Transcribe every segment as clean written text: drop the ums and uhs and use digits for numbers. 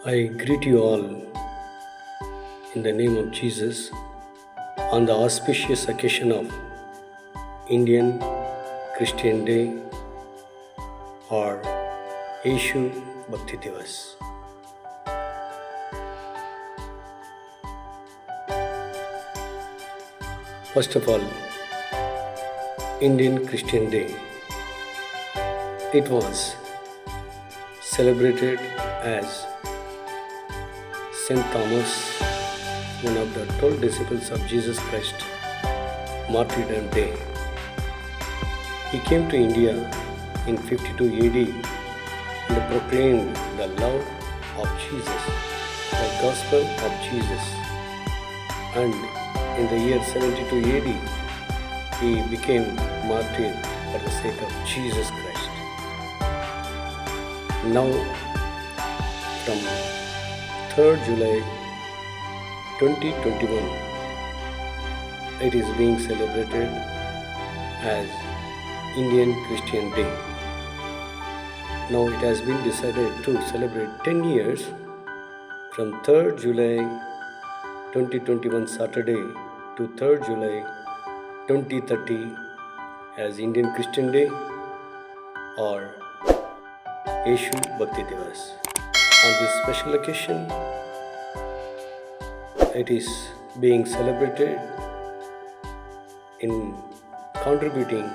I greet you all in the name of Jesus on the auspicious occasion of Indian Christian Day or Yeshu Bhakti Divas. First of all, Indian Christian Day. It was celebrated as Saint Thomas, one of the 12 disciples of Jesus Christ, martyrdom day. He came to India in 52 AD and proclaimed the love of Jesus, the gospel of Jesus. And in the year 72 AD, he became martyr for the sake of Jesus Christ. Now, from 3rd July 2021, it is being celebrated as Indian Christian Day. Now it has been decided to celebrate 10 years from 3rd July 2021 Saturday to 3rd July 2030 as Indian Christian Day or Yeshu Bhakti Divas. On this special occasion, it is being celebrated in contributing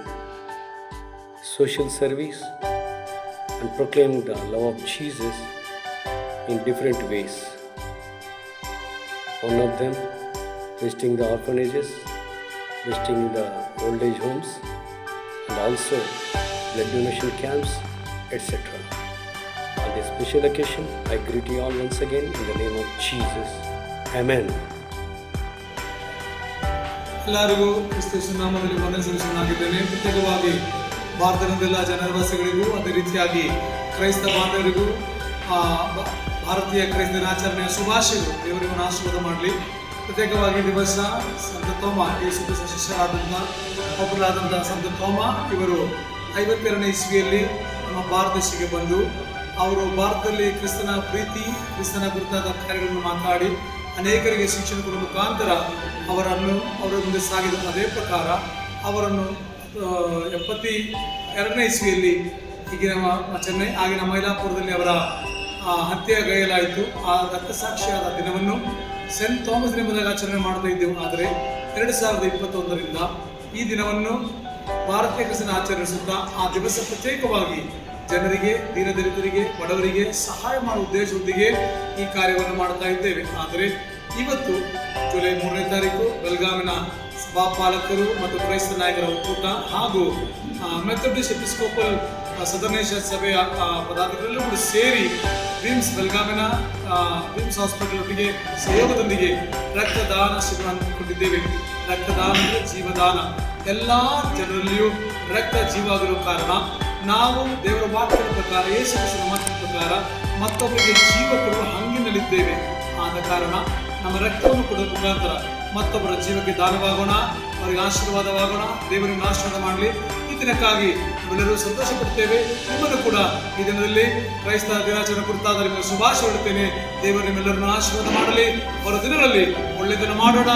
social service and proclaiming the love of Jesus in different ways. One of them visiting the orphanages, visiting the old age homes, and also blood donation camps, etc. On this special occasion, I greet you all once again in the name of Jesus. Amen. ಎಲ್ಲರಿಗೂ ಕ್ರಿಸ್ತೇಸು ನಾಮದಲ್ಲಿ ವಂದನೆಸಲ್ಲಿಸುತ್ತೇನೆ. ಪ್ರತ್ಯೇಕವಾಗಿ ಭಾರತದ ಜನವಾಸಿಗಳಿಗೂ ಅದೇ ರೀತಿಯಾಗಿ ಕ್ರೈಸ್ತ ಬಾಂಧವರಿಗೂ ಭಾರತೀಯ ಕ್ರೈಸ್ತ ದಿನಾಚರಣೆಯ ಶುಭಾಶಯಗಳು. ದೇವರಿಗೂ ಆಶೀರ್ವಾದ ಮಾಡಲಿ. ಪ್ರತ್ಯೇಕವಾಗಿ ದಿವಸ ಸಂತ ತೋಮ, ಯೇಸು ಕ್ರಿಸ್ತ ಶಿಷ್ಯರಾದಂಥ ಒಬ್ಬರಾದಂಥ ಸಂತ ತೋಮ ಇವರು 52ನೇ ಇಸ್ವಿಯಲ್ಲಿ ನಮ್ಮ ಭಾರತ ದೇಶಕ್ಕೆ ಬಂದು ಅವರು ಭಾರತದಲ್ಲಿ ಕ್ರಿಸ್ತನ ಪ್ರೀತಿ, ಕ್ರಿಸ್ತನ ಕುರಿತಾದ ಕಾರ್ಯಗಳನ್ನು ಮಾತಾಡಿ ಅನೇಕರಿಗೆ ಶಿಕ್ಷಣ ಕೊಡುವ ಮುಖಾಂತರ ಅವರ ಮುಂದೆ ಸಾಗಿದ ಅದೇ ಪ್ರಕಾರ ಅವರನ್ನು 72ನೇ ಇಸ್ವಿಯಲ್ಲಿ ಈಗಿನ ಚೆನ್ನೈ ಆಗಿನ ಮೈಲಾಪುರದಲ್ಲಿ ಅವರ ಹತ್ಯೆಗೈಯಲಾಯಿತು. ಆ ರಕ್ತಸಾಕ್ಷಿಯಾದ ದಿನವನ್ನು ಸೆಂಟ್ ಥಾಮಸ್ ಎಂಬುದಾಗಿ ಆಚರಣೆ ಮಾಡ್ತಾ ಇದ್ದೆವು. ಆದರೆ 2021ರಿಂದ ಈ ದಿನವನ್ನು ಭಾರತೀಯ ಕ್ರಿಸ್ತನ ಆಚರಿಸುತ್ತಾ ಆ ದಿವಸ ಪ್ರತ್ಯೇಕವಾಗಿ ಜನರಿಗೆ, ದೀನದಲಿತರಿಗೆ, ಬಡವರಿಗೆ ಸಹಾಯ ಮಾಡುವ ಉದ್ದೇಶದೊಂದಿಗೆ ಈ ಕಾರ್ಯವನ್ನು ಮಾಡ್ತಾ ಇದ್ದೇವೆ. ಆದರೆ ಇವತ್ತು ಜುಲೈ 3ನೇ ತಾರೀಕು ಬೆಳಗಾವಿನ ಸಭಾಪಾಲಕರು ಮತ್ತು ಕ್ರೈಸ್ತ ನಾಯಕರ ಒಕ್ಕೂಟ ಹಾಗೂ ಮೆಥೋಡಿಸ್ಟ್ ಎಪಿಸ್ಕೋಪಲ್ ಸದರ್ನೇಶ್ವರ ಸಭೆಯ ಪದಾಧಿಕಾರಿಗಳು ಕೂಡ ಸೇರಿ ಬೆಳಗಾವಿನ ವಿಮ್ಸ್ ಹಾಸ್ಪಿಟಲ್ ಒಟ್ಟಿಗೆ ಸಹಯೋಗದೊಂದಿಗೆ ರಕ್ತದಾನ ಶಿಬಿರ ಹಮ್ಮಿಕೊಂಡಿದ್ದೇವೆ. ರಕ್ತದಾನ ಅಂದರೆ ಜೀವದಾನ. ಎಲ್ಲ ಜನರಲ್ಲಿಯೂ ರಕ್ತ ಜೀವ ಆಗಿರುವ ಕಾರಣ ನಾವು ದೇವರ ವಾಕ್ಯದ ಪ್ರಕಾರ, ಯೇಸು ಕ್ರಿಸ್ತನ ಮಾತಿನ ಪ್ರಕಾರ ಮತ್ತೊಬ್ಬರಿಗೆ ಜೀವ ಕೊಡುವ ಹಂಗಿನಲ್ಲಿದ್ದೇವೆ. ಆದ ಕಾರಣ ನಮ್ಮ ರಕ್ತವನ್ನು ಕೊಡುವ ಮುಖಾಂತರ ಮತ್ತೊಬ್ಬರ ಜೀವಕ್ಕೆ ದಾನವಾಗೋಣ, ಅವರಿಗೆ ಆಶೀರ್ವಾದವಾಗೋಣ. ದೇವರನ್ನು ಆಶೀರ್ವಾದ ಮಾಡಲಿ. ಈ ದಿನಕ್ಕಾಗಿ ನಾವೆಲ್ಲರೂ ಸಂತೋಷ ಪಡ್ತೇವೆ. ನಿಮ್ಮನ್ನು ಕೂಡ ಈ ದಿನದಲ್ಲಿ ಕ್ರೈಸ್ತ ದಿನಾಚರಣೆ ಕುರಿತಾದ ನಿಮಗೆ ಶುಭಾಶಯ ಹೇಳುತ್ತೇನೆ. ದೇವರು ನಿಮ್ಮೆಲ್ಲರನ್ನು ಆಶೀರ್ವಾದ ಮಾಡಲಿ. ಬರುವ ದಿನಗಳಲ್ಲಿ ಒಳ್ಳೆಯದನ್ನು ಮಾಡೋಣ,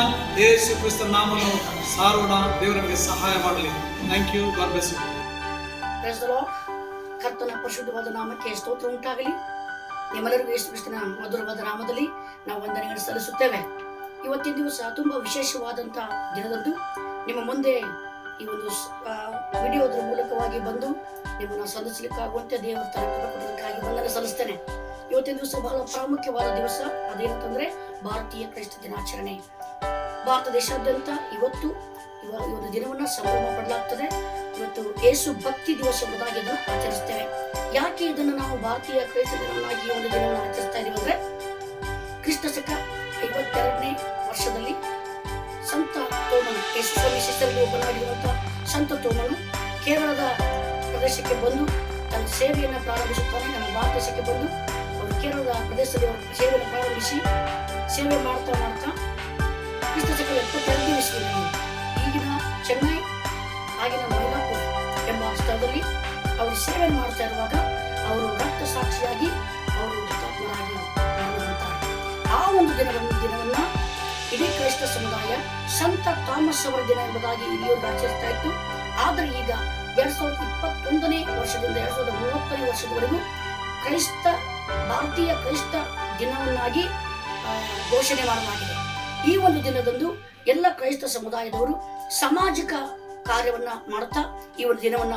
ಯೇಸು ಕ್ರಿಸ್ತನ ನಾಮವನ್ನು ಸಾರೋಣ. ದೇವರು ನಮಗೆ ಸಹಾಯ ಮಾಡಲಿ. Thank you. God bless you. ಕರ್ತನ ಪರಿಶುದ್ಧವಾದ ನಾಮಕ್ಕೆ ಸ್ತೋತ್ರ ಉಂಟಾಗಲಿ. ನಿಮ್ಮೆಲ್ಲರಿಗೂ ಯೇಸು ಕ್ರಿಸ್ತನ ಮಧುರವಾದ ನಾಮದಲ್ಲಿ ನಾವು ವಂದನೆಗಳನ್ನು ಸಲ್ಲಿಸುತ್ತೇವೆ. ಇವತ್ತಿನ ದಿವಸ ತುಂಬಾ ವಿಶೇಷವಾದಂಥ ದಿನದಂದು ನಿಮ್ಮ ಮುಂದೆ ಈ ಒಂದು ವಿಡಿಯೋದ ಮೂಲಕವಾಗಿ ಬಂದು ನಿಮ್ಮನ್ನು ಸಂಧಿಸಲಿಕ್ಕಾಗುವಂತೆ ದೇವರ ತರಕಾಗಿ ವಂದನೆ ಸಲ್ಲಿಸ್ತೇನೆ. ಇವತ್ತಿನ ದಿವಸ ಬಹಳ ಪ್ರಾಮುಖ್ಯವಾದ ದಿವಸ. ಅದೇನಂತಂದ್ರೆ ಭಾರತೀಯ ಕ್ರೈಸ್ತ ದಿನಾಚರಣೆ. ಭಾರತ ದೇಶಾದ್ಯಂತ ಇವತ್ತು ಈ ಒಂದು ದಿನವನ್ನ ಸಂಭ್ರಮ ಪಡಲಾಗ್ತದೆ. ಇವತ್ತು ಯೇಸು ಭಕ್ತಿ ದಿವಸ ಎಂಬುದಾಗಿ ಇದನ್ನು ಆಚರಿಸ್ತೇವೆ. ಯಾಕೆ ಇದನ್ನು ನಾವು ಭಾರತೀಯ ಕ್ರೈಸ್ತ ದಿನವನ್ನಾಗಿ ಈ ಒಂದು ದಿನವನ್ನು ಆಚರಿಸ್ತಾ ಇದೀವಿ ಅಂದ್ರೆ, ಕ್ರಿಸ್ತ ಶಕ 52ನೇ ವರ್ಷದಲ್ಲಿ ಸಂತ ತೋಮನು, ಯೇಸು ಸ್ವಾಮಿ ಶಿಷ್ಯರಲ್ಲಿ ಒಬ್ಬನಾಗಿರುವಂತಹ ಸಂತ ತೋಮನು ಕೇರಳದ ಪ್ರದೇಶಕ್ಕೆ ಬಂದು ತನ್ನ ಸೇವೆಯನ್ನು ಪ್ರಾರಂಭಿಸುತ್ತಾನೆ. ನಮ್ಮ ಭಾರತ ದೇಶಕ್ಕೆ ಬಂದು ಅವರು ಕೇರಳದ ಪ್ರದೇಶದಲ್ಲಿ ಅವರ ಸೇವೆಯನ್ನು ಪ್ರಾರಂಭಿಸಿ ಸೇವೆ ಮಾಡ್ತಾ ಕ್ರಿಸ್ತ ಶಕ 72ನೇ ಇಸ್ವಿಯಲ್ಲಿ ಈಗಿನ ಚೆನ್ನೈ, ಆಗಿನ ಮೈಲಾಪುರ ಎಂಬ ಸ್ಥಳದಲ್ಲಿ ಅವರು ಸೇವೆ ಮಾಡ್ತಾ ಇರುವಾಗ ಅವರು ರಕ್ತ ಸಾಕ್ಷಿಯಾಗಿ ಅವರು ಹುತಾತ್ಮರಾಗಿ ದಿನವನ್ನ ಇಡೀ ಕ್ರೈಸ್ತ ಸಮುದಾಯ ಸಂತ ಥಾಮಸ್ ಅವರ ದಿನ ಎಂಬುದಾಗಿ ಇಲ್ಲಿಯವರೆಗೂ ಆಚರಿಸ್ತಾ ಇತ್ತು. ಆದರೆ ಈಗ 2021ನೇ ವರ್ಷದಿಂದ 2030ನೇ ವರ್ಷದವರೆಗೂ ಭಾರತೀಯ ಕ್ರೈಸ್ತ ದಿನವನ್ನಾಗಿ ಘೋಷಣೆ ಮಾಡಲಾಗಿದೆ. ಈ ಒಂದು ದಿನದಂದು ಎಲ್ಲ ಕ್ರೈಸ್ತ ಸಮುದಾಯದವರು ಸಾಮಾಜಿಕ ಕಾರ್ಯವನ್ನ ಮಾಡುತ್ತಾ ಈ ಒಂದು ದಿನವನ್ನ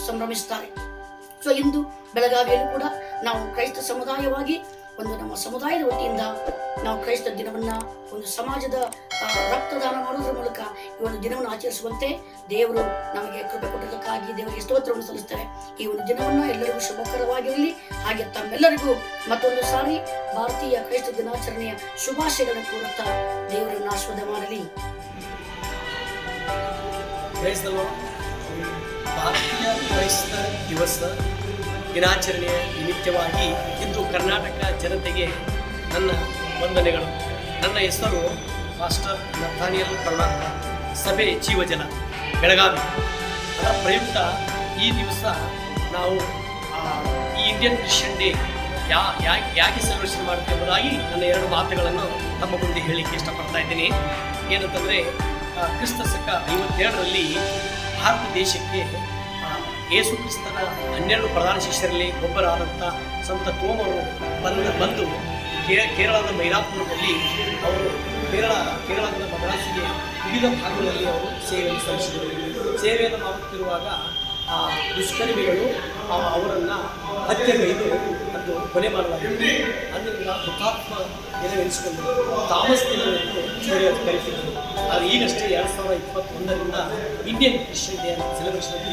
ಸಂಭ್ರಮಿಸುತ್ತಾರೆ. ಸೊ ಇಂದು ಬೆಳಗಾವಿಯಲ್ಲೂ ಕೂಡ ನಾವು ಕ್ರೈಸ್ತ ಸಮುದಾಯವಾಗಿ ನಮ್ಮ ಸಮುದಾಯದ ವತಿಯಿಂದ ನಾವು ಕ್ರೈಸ್ತ ದಿನವನ್ನ ಒಂದು ಸಮಾಜದ ರಕ್ತದಾನ ಮಾಡುವುದರ ಮೂಲಕ ಈ ಒಂದು ದಿನವನ್ನು ಆಚರಿಸುವಂತೆ ದೇವರು ನಮಗೆ ಕೃಪೆ ಕೊಟ್ಟದಕ್ಕಾಗಿ ದೇವರಿಗೆ ಸ್ತೋತ್ರವನ್ನು ಸಲ್ಲಿಸುತ್ತೇವೆ. ಈ ಒಂದು ದಿನವನ್ನ ಎಲ್ಲರಿಗೂ ಶುಭಕರವಾಗಿರಲಿ. ಹಾಗೆ ತಮ್ಮೆಲ್ಲರಿಗೂ ಮತ್ತೊಂದು ಸಾರಿ ಭಾರತೀಯ ಕ್ರೈಸ್ತ ದಿನಾಚರಣೆಯ ಶುಭಾಶಯಗಳನ್ನು ಕೋರುತ್ತಾ ದೇವರನ್ನು ಆಶೀರ್ವಾದ ಮಾಡಲಿ. ಭಾರತೀಯ ಕ್ರೈಸ್ತ ದಿವಸ ದಿನಾಚರಣೆಯ ನಿಮಿತ್ತವಾಗಿ ಇಂದು ಕರ್ನಾಟಕ ಜನತೆಗೆ ನನ್ನ ವಂದನೆಗಳು. ನನ್ನ ಹೆಸರು ಮಾಸ್ಟರ್ ನಥಾನಿಯಲ್ ಕರುಣಾಕರ, ಸಭೆ ಜೀವಜನ ಬೆಳಗಾವಿ. ಅದರ ಪ್ರಯುಕ್ತ ಈ ದಿವಸ ನಾವು ಈ ಇಂಡಿಯನ್ ಕ್ರಿಶ್ಚಿಯನ್ ಡೇ ಯಾಕೆ ಸೆಲೆಬ್ರೇಷನ್ ಮಾಡ್ತೀವಿ ಎಂಬುದಾಗಿ ನನ್ನ 2 ಮಾತುಗಳನ್ನು ತಮ್ಮ ಮುಂದೆ ಹೇಳಲಿಕ್ಕೆ ಇಷ್ಟಪಡ್ತಾ ಇದ್ದೀನಿ. ಏನಂತಂದರೆ ಕ್ರಿಸ್ತ ಶಕ 52ರಲ್ಲಿ ಭಾರತ ದೇಶಕ್ಕೆ ಯೇಸು ಕ್ರಿಸ್ತನ 12 ಪ್ರಧಾನ ಶಿಷ್ಯರಲ್ಲಿ ಒಬ್ಬರಾದಂಥ ಸಂತ ತೋಮರು ಬಂದು ಕೇರಳದ ಮೈಲಾಪುರದಲ್ಲಿ ಅವರು ಕೇರಳದ ಮದ್ರಾಸಿಗೆ ವಿವಿಧ ಭಾಗಗಳಲ್ಲಿ ಅವರು ಸೇವೆಯನ್ನು ಸಲ್ಲಿಸಿದರು. ಸೇವೆಯನ್ನು ಮಾಡುತ್ತಿರುವಾಗ ಆ ದುಷ್ಕರ್ಮಿಗಳು ಅವರನ್ನು ಹತ್ಯೆಗೈದು ಅದು ಕೊಲೆ ಮಾಡಲಾಗಿದೆ. ಅದರಿಂದ ಹುತಾತ್ಮ ನೆರವೇರಿಸಿಕೊಂಡು ಥಾಮಸ್ ದಿನವನ್ನು ಕರೆಯುತ್ತಿದ್ದರು. ಆದರೆ ಈಗಷ್ಟೇ 2021ರಿಂದ ಇಂಡಿಯನ್ ಕ್ರಿಶ್ಚಿಯನ್ ಡೇ ಸೆಲೆಬ್ರೇಷನ್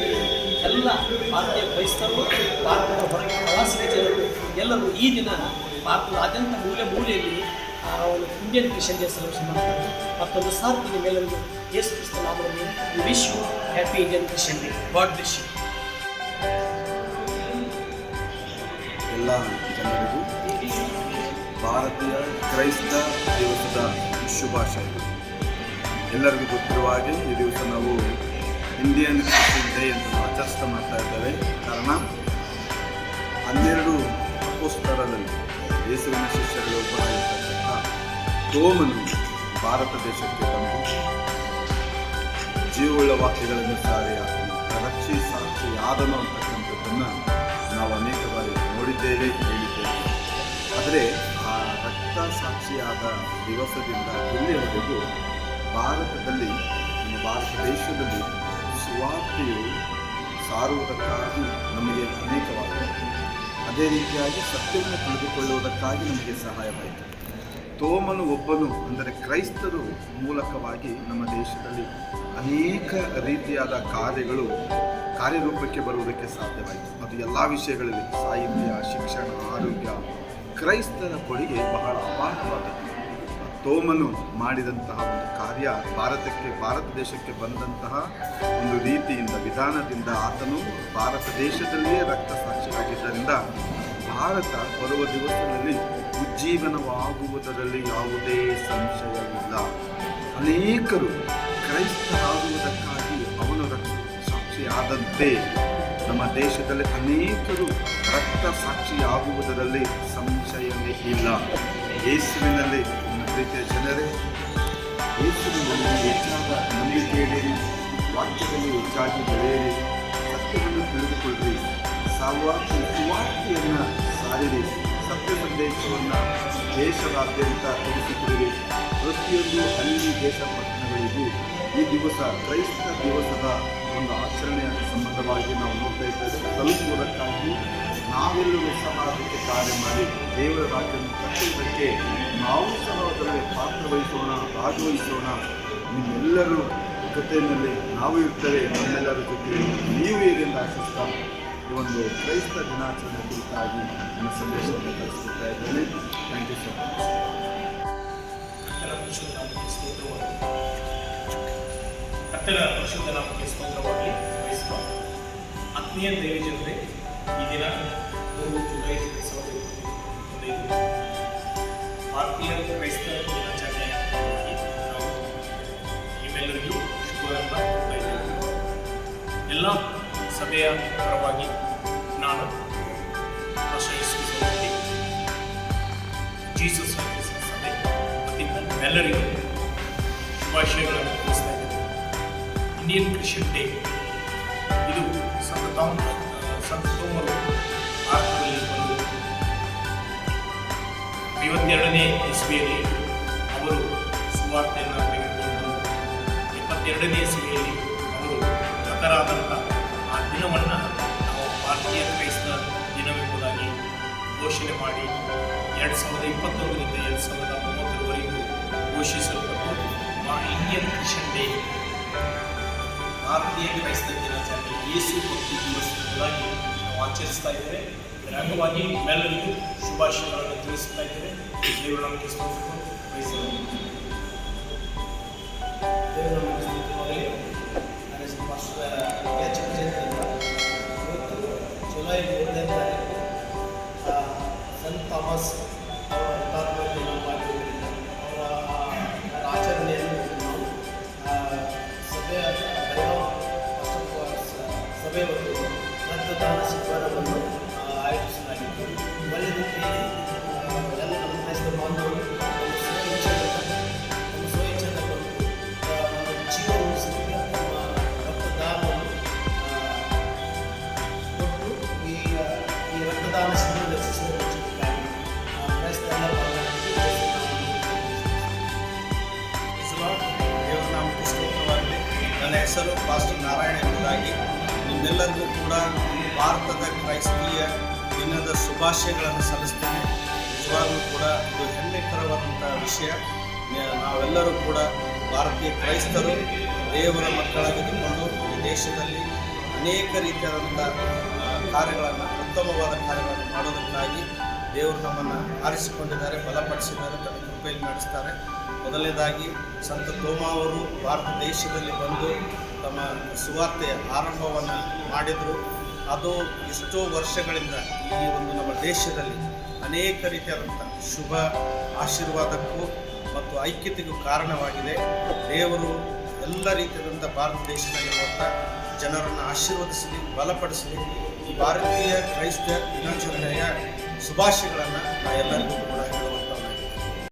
ಎಲ್ಲ ಭಾರತೀಯ ಕ್ರೈಸ್ತರು, ಭಾರತದ ಹೊರಗೆ ಪ್ರವಾಸಿಗ ಜನರು ಎಲ್ಲರೂ ಈ ದಿನ ಭಾರತದಾದ್ಯಂತ ಮೂಲೆಯಲ್ಲಿ ಒಂದು ಇಂಡಿಯನ್ ಕ್ರಿಶ್ಚಿಯನ್ ಡೇ ಸೆಲೆಬ್ರೇಷನ್ ಮಾಡ್ತಾರೆ. ಮತ್ತೊಂದು ಸಾರ್ತಿ ನಿಮ್ಮೆಲ್ಲರಿಗೂ ಯೇಸು ಕ್ರಿಸ್ತ ನಾಮದಲ್ಲಿ wish you happy Indian Christian day. God bless you. ಎಲ್ಲ ಜನರಿಗೂ ಭಾರತೀಯ ಕ್ರೈಸ್ತ ದಿವಸದ ಶುಭಾಶಯಗಳು. ಎಲ್ಲರಿಗೂ ಗೊತ್ತಿರುವ ಹಾಗೆ ಈ ದಿವಸ ನಾವು ಇಂಡಿಯನ್ ಕ್ರಿಶ್ಚಿಯನ್ ಡೇ ಅಂತ ಆಚರಿಸ್ತಾ ಮಾಡ್ತಾ ಇದ್ದೇವೆ. ಕಾರಣ 12 ಅಪೊಸ್ತಲರಲ್ಲಿ ಯೇಸುವಿನ ಶಿಷ್ಯರಲ್ಲಿ ಒಬ್ಬರಾಗಿರ್ತಕ್ಕಂಥ ತೋಮನು ಭಾರತ ದೇಶಕ್ಕೆ ಬಂದು ಜೀವವುಳ್ಳ ವಾಕ್ಯಗಳನ್ನು ಸಾರಿ ರಕ್ಷಿ ಸಾಕ್ಷಿ ಆದನು ಅಂತಕ್ಕಂಥದ್ದನ್ನು ನಾವು ಅನೇಕ ಬಾರಿ ನೋಡಿದ್ದೇವೆ, ಹೇಳಿದ್ದೇವೆ. ಆದರೆ ಆ ರಕ್ತ ಸಾಕ್ಷಿಯಾದ ದಿವಸದಿಂದ ಇಲ್ಲಿಯವರೆಗೂ ಭಾರತದಲ್ಲಿ, ನಮ್ಮ ಭಾರತ ದೇಶದಲ್ಲಿ ಸುವಾರ್ತೆಯು ಸಾರುವುದಕ್ಕಾಗಿ ನಮಗೆ ಅನೇಕವಾಗಿದೆ. ಅದೇ ರೀತಿಯಾಗಿ ಸತ್ಯವನ್ನು ತಿಳಿದುಕೊಳ್ಳುವುದಕ್ಕಾಗಿ ನಮಗೆ ಸಹಾಯವಾಯಿತು. ತೋಮನು ಒಬ್ಬನು ಅಂದರೆ ಕ್ರೈಸ್ತರು ಮೂಲಕವಾಗಿ ನಮ್ಮ ದೇಶದಲ್ಲಿ ಅನೇಕ ರೀತಿಯಾದ ಕಾರ್ಯರೂಪಕ್ಕೆ ಬರುವುದಕ್ಕೆ ಸಾಧ್ಯವಾಯಿತು. ಅದು ಎಲ್ಲ ವಿಷಯಗಳಲ್ಲಿ ಸಾಹಿತ್ಯ, ಶಿಕ್ಷಣ, ಆರೋಗ್ಯ, ಕ್ರೈಸ್ತರ ಕೊಡುಗೆ ಬಹಳ ಅಪಾರವಾದದ್ದು. ತೋಮನು ಮಾಡಿದಂತಹ ಒಂದು ಕಾರ್ಯ ಭಾರತ ದೇಶಕ್ಕೆ ಬಂದಂತಹ ಒಂದು ರೀತಿಯಿಂದ, ವಿಧಾನದಿಂದ ಆತನು ಭಾರತ ದೇಶದಲ್ಲಿಯೇ ರಕ್ತ ಸಾಕ್ಷಿಯಾಗಿದ್ದರಿಂದ ಭಾರತ ಬರುವ ದಿವಸಗಳಲ್ಲಿ ಉಜ್ಜೀವನವಾಗುವುದರಲ್ಲಿ ಯಾವುದೇ ಸಂಶಯವಿಲ್ಲ. ಅನೇಕರು ಕ್ರೈಸ್ತರಾಗುವುದಕ್ಕಾಗಿ ಅವನು ರಕ್ತ ಸಾಕ್ಷಿಯಾದಂತೆ ನಮ್ಮ ದೇಶದಲ್ಲಿ ಅನೇಕರು ರಕ್ತ ಸಾಕ್ಷಿಯಾಗುವುದರಲ್ಲಿ ಸಂಶಯವೇ ಇಲ್ಲ. ಯೇಸುವಿನಲ್ಲಿ ಪ್ರೀತಿಯ ಜನರೇ, ಯೇಸುವಿನಲ್ಲಿ ಹೆಚ್ಚಾದ ನಂಬಿಕೆಯಿಡಿರಿ, ವಾಕ್ಯದಲ್ಲಿ ಹೆಚ್ಚಾಗಿ ಬೆಳೆಯಿರಿ, ಸತ್ಯವನ್ನು ತಿಳಿದುಕೊಳ್ಳಿರಿ, ಸುವಾರ್ತೆಯನ್ನು ಸಾರಿರಿ, ಸತ್ಯ ಸಂದೇಶವನ್ನು ದೇಶದಾದ್ಯಂತ ತಿಳಿಸಿಕೊಡಿರಿ. ಪ್ರತಿಯೊಂದು ಹಳ್ಳಿ ದೇಶ ಪಟ್ಟಣಗಳಿಗೂ ಈ ದಿವಸ ಕ್ರೈಸ್ತ ದಿವಸದ ಒಂದು ಆಚರಣೆಯ ಸಂಬಂಧವಾಗಿ ನಾವು ನೋಡ್ತಾ ಇದ್ದೇವೆ. ತಲುಪುವುದಕ್ಕಾಗಿ ನಾವೆಲ್ಲರೂ ಸಹ ಅದಕ್ಕೆ ಕಾರ್ಯ ಮಾಡಿ ದೇವರ ರಾಜ್ಯವನ್ನು ಕಟ್ಟುವುದಕ್ಕೆ ನಾವು ಸಹ ಅದರಲ್ಲಿ ಪಾತ್ರವಹಿಸೋಣ, ಭಾಗವಹಿಸೋಣ. ನಿಮ್ಮೆಲ್ಲರೂ ಜೊತೆಯಲ್ಲಿ ನಾವು ಇರ್ತೇವೆ, ನಮ್ಮೆಲ್ಲರ ಜೊತೆ ನೀವು ಹೇಗೆಂದು ಆಶಿಸ್ತಾ ಈ ಒಂದು ಕ್ರೈಸ್ತ ದಿನಾಚರಣೆ ಕುರಿತಾಗಿ ನನ್ನ ಸಂದೇಶವನ್ನು ಕಳಿಸ್ಕೊಡ್ತಾ ಇದ್ದೇನೆ. Thank you so much. ಕರ್ತನ ಪರಿಶುದ್ಧ ನಾಮಕ್ಕೆ ಸ್ತೋತ್ರವಾಗಲಿ. ಆತ್ಮೀಯ ದೇವಿ ಜನರೇ, ಈ ದಿನ 3 ಜುಲೈ 2015 ಭಾರತೀಯ ಕ್ರೈಸ್ತ ದಿನಾಚರಣೆಯ ನಾವು ನಿಮ್ಮೆಲ್ಲರಿಗೂ ಶುಭವನ್ನು ಕೋರ್ತಾ ಇದ್ದೇವೆ. ಎಲ್ಲ ಸಭೆಯ ಪರವಾಗಿ ನಾನು ಆಶ್ರಯಿಸುವ ಜೀಸಸ್ ಸಭೆ ನಿಮ್ಮೆಲ್ಲರಿಗೂ ಶುಭಾಶಯಗಳನ್ನು ತಿಳಿಸ್ತಾ ಇದ್ದೇನೆ. ಇಂಡಿಯನ್ ಕ್ರಿಶ್ಚಿಯನ್ ಡೇ ಇದು ಸಂತ ತೋಮರು ಭಾರತದಲ್ಲಿ ಬಂದು 52ನೇ ಇಸ್ವಿಯಲ್ಲಿ ಅವರು ಸುವಾರ್ತೆಯನ್ನು ತೆಗೆದುಕೊಂಡು 72ನೇ ಇಸ್ವಿಯಲ್ಲಿ ಅವರು ಮೃತರಾದಂಥ ಆ ದಿನವನ್ನು ನಾವು ಭಾರತೀಯ ಕ್ರೈಸ್ತ ದಿನವೆಂಬುದಾಗಿ ಘೋಷಣೆ ಮಾಡಿ 2021ರಿಂದ 2030ರವರೆಗೂ ಘೋಷಿಸಲ್ಪಟ್ಟು ಇಂಡಿಯನ್ ಕ್ರಿಶ್ಚಿಯನ್ ಡೇ ಭಾರತೀಯ ಕ್ರೈಸ್ತ ದಿನಾಚರಣೆ ಯೇಸು ಭಕ್ತಿ ದಿವಸವಾಗಿ ನಾವು ಆಚರಿಸ್ತಾ ಇದ್ದೇವೆ. ಇದರ ಅಂಗವಾಗಿ ನಿಮ್ಮೆಲ್ಲರಿಗೂ ಶುಭಾಶಯಗಳನ್ನು ತಿಳಿಸ್ತಾ ಇದ್ದೇವೆ. ದೇವರು ನಮಗೆ ಜುಲೈ 3ನೇ ತಾರೀಕು ಸಂತ್ ಥಾಮಸ್ ಅವರ ಹುತಾತ್ಮ ದಿನವಾಗಿರುವುದರಿಂದ ಅವರ ಆಚರಣೆಯನ್ನು ನಾವು ಸಭೆ ಒಂದು ರಕ್ತದಾನ ಶಿಬಿರವನ್ನು ಆಯೋಜಿಸಲಾಗಿತ್ತು. ಒಳ್ಳೆ ರೀತಿಯಲ್ಲಿ ಎಲ್ಲ ನಮ್ಮ ಕ್ರೈಸ್ತ ಬಾಂಧವರು ನಮ್ಮ ಸ್ವಇಚ್ಛೆಯಿಂದ ಬಂದು ಜೀವ ಉಳಿಸಲಿಕ್ಕೆ ನಮ್ಮ ರಕ್ತದಾನವನ್ನು ಕೊಟ್ಟು ಈ ರಕ್ತದಾನ ಶಿಬಿರ ರಚಿಸುವುದಕ್ಕಾಗಿ ಕ್ರೈಸ್ತ ದೇವರ ನಾಮಕ್ಕೆ ಸ್ತೋತ್ರವಾಗಲಿ. ನನ್ನ ಹೆಸರು ಪಾಸ್ಟರ್ ನಾರಾಯಣ ಎಂಬುದಾಗಿ. ನಿಮ್ಮೆಲ್ಲರಿಗೂ ಕೂಡ ಭಾರತದ ಕ್ರೈಸ್ತೀಯ ದಿನದ ಶುಭಾಶಯಗಳನ್ನು ಸಲ್ಲಿಸ್ತೇನೆ. ನಿಜವಾಗಲೂ ಕೂಡ ಇದು ಹೆಮ್ಮೆಕರವಾದಂಥ ವಿಷಯ. ನಾವೆಲ್ಲರೂ ಕೂಡ ಭಾರತೀಯ ಕ್ರೈಸ್ತರು ದೇವರ ಮಕ್ಕಳಾಗಿದ್ದುಕೊಂಡು ಈ ದೇಶದಲ್ಲಿ ಅನೇಕ ರೀತಿಯಾದಂಥ ಕಾರ್ಯಗಳನ್ನು, ಉತ್ತಮವಾದ ಕಾರ್ಯಗಳನ್ನು ಮಾಡೋದಕ್ಕಾಗಿ ದೇವರು ನಮ್ಮನ್ನು ಆರಿಸಿಕೊಂಡಿದ್ದಾರೆ, ಬಲಪಡಿಸಿದ್ದಾರೆ, ತಮ್ಮ ಕೃಪೆಯಲ್ಲಿ ನಡೆಸ್ತಾರೆ. ಮೊದಲನೇದಾಗಿ ಸಂತ ತೋಮಾ ಅವರು ಭಾರತ ದೇಶದಲ್ಲಿ ಬಂದು ತಮ್ಮ ಸುವಾರ್ತೆಯ ಆರಂಭವನ್ನು ಮಾಡಿದರು. ಅದು ಎಷ್ಟೋ ವರ್ಷಗಳಿಂದ ಈ ಒಂದು ನಮ್ಮ ದೇಶದಲ್ಲಿ ಅನೇಕ ರೀತಿಯಾದಂಥ ಶುಭ ಆಶೀರ್ವಾದಕ್ಕೂ ಮತ್ತು ಐಕ್ಯತೆಗೂ ಕಾರಣವಾಗಿದೆ. ದೇವರು ಎಲ್ಲ ರೀತಿಯಾದಂಥ ಭಾರತ ದೇಶದಲ್ಲಿರುವಂಥ ಜನರನ್ನು ಆಶೀರ್ವದಿಸಲಿ, ಬಲಪಡಿಸಲಿ. ಈ ಭಾರತೀಯ ಕ್ರೈಸ್ತ ದಿನಾಚರಣೆಯ ಶುಭಾಶಯಗಳನ್ನು ಎಲ್ಲರಿಗೂ ಕೂಡ